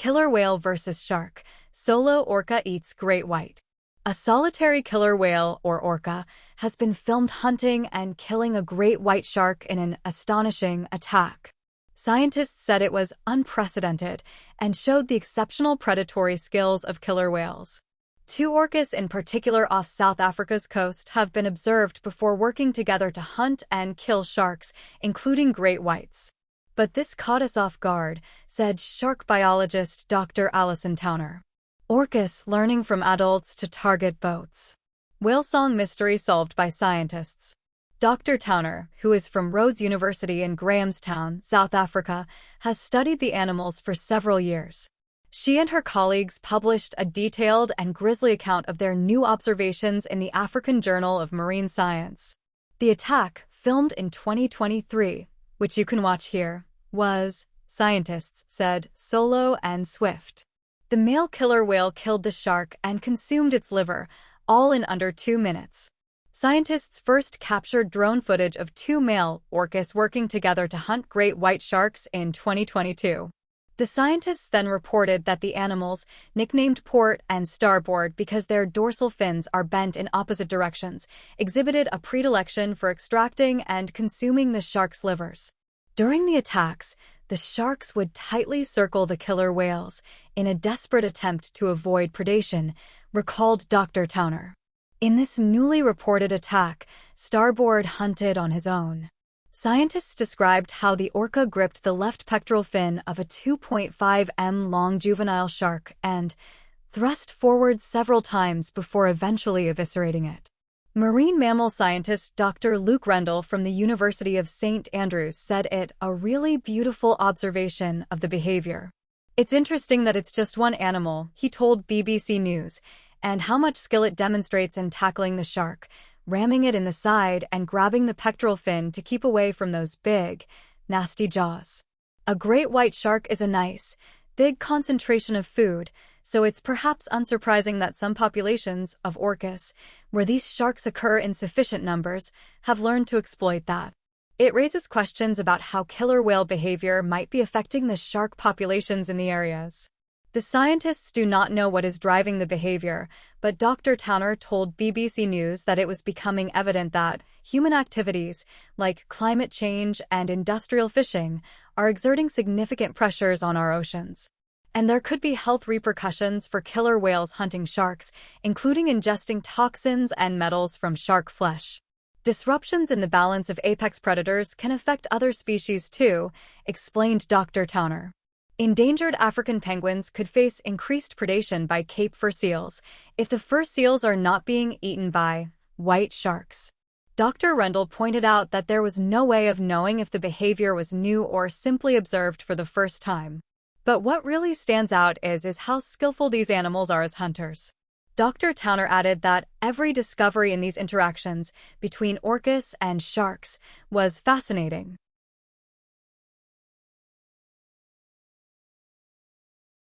Killer whale versus shark. Solo orca eats great white. A solitary killer whale, or orca, has been filmed hunting and killing a great white shark in an astonishing attack. Scientists said it was unprecedented and showed the exceptional predatory skills of killer whales. Two orcas in particular off South Africa's coast have been observed before working together to hunt and kill sharks, including great whites. But this caught us off guard, said shark biologist Dr. Alison Towner. Orcas learning from adults to target boats. Whale song mystery solved by scientists. Dr. Towner, who is from Rhodes University in Grahamstown, South Africa, has studied the animals for several years. She and her colleagues published a detailed and grisly account of their new observations in the African Journal of Marine Science. The attack, filmed in 2023, which you can watch here, was, scientists said, solo and swift. The male killer whale killed the shark and consumed its liver, all in under 2 minutes. Scientists first captured drone footage of two male orcas working together to hunt great white sharks in 2022. The scientists then reported that the animals, nicknamed port and starboard because their dorsal fins are bent in opposite directions, exhibited a predilection for extracting and consuming the sharks' livers. During the attacks, the sharks would tightly circle the killer whales in a desperate attempt to avoid predation, recalled Dr. Towner. In this newly reported attack, Starboard hunted on his own. Scientists described how the orca gripped the left pectoral fin of a 2.5 m long juvenile shark and thrust forward several times before eventually eviscerating it. Marine mammal scientist Dr. Luke Rendell from the University of St. Andrews said it a really beautiful observation of the behavior. It's interesting that it's just one animal, he told BBC News, and how much skill it demonstrates in tackling the shark, ramming it in the side and grabbing the pectoral fin to keep away from those big, nasty jaws. A great white shark is a nice, big concentration of food, so it's perhaps unsurprising that some populations of orcas, where these sharks occur in sufficient numbers, have learned to exploit that. It raises questions about how killer whale behavior might be affecting the shark populations in the areas. The scientists do not know what is driving the behavior, but Dr. Towner told BBC News that it was becoming evident that human activities, like climate change and industrial fishing, are exerting significant pressures on our oceans. And there could be health repercussions for killer whales hunting sharks, including ingesting toxins and metals from shark flesh. Disruptions in the balance of apex predators can affect other species too, explained Dr. Towner. Endangered African penguins could face increased predation by Cape fur seals if the fur seals are not being eaten by white sharks. Dr. Rendell pointed out that there was no way of knowing if the behavior was new or simply observed for the first time. But what really stands out is how skillful these animals are as hunters. Dr. Towner added that every discovery in these interactions between orcas and sharks was fascinating.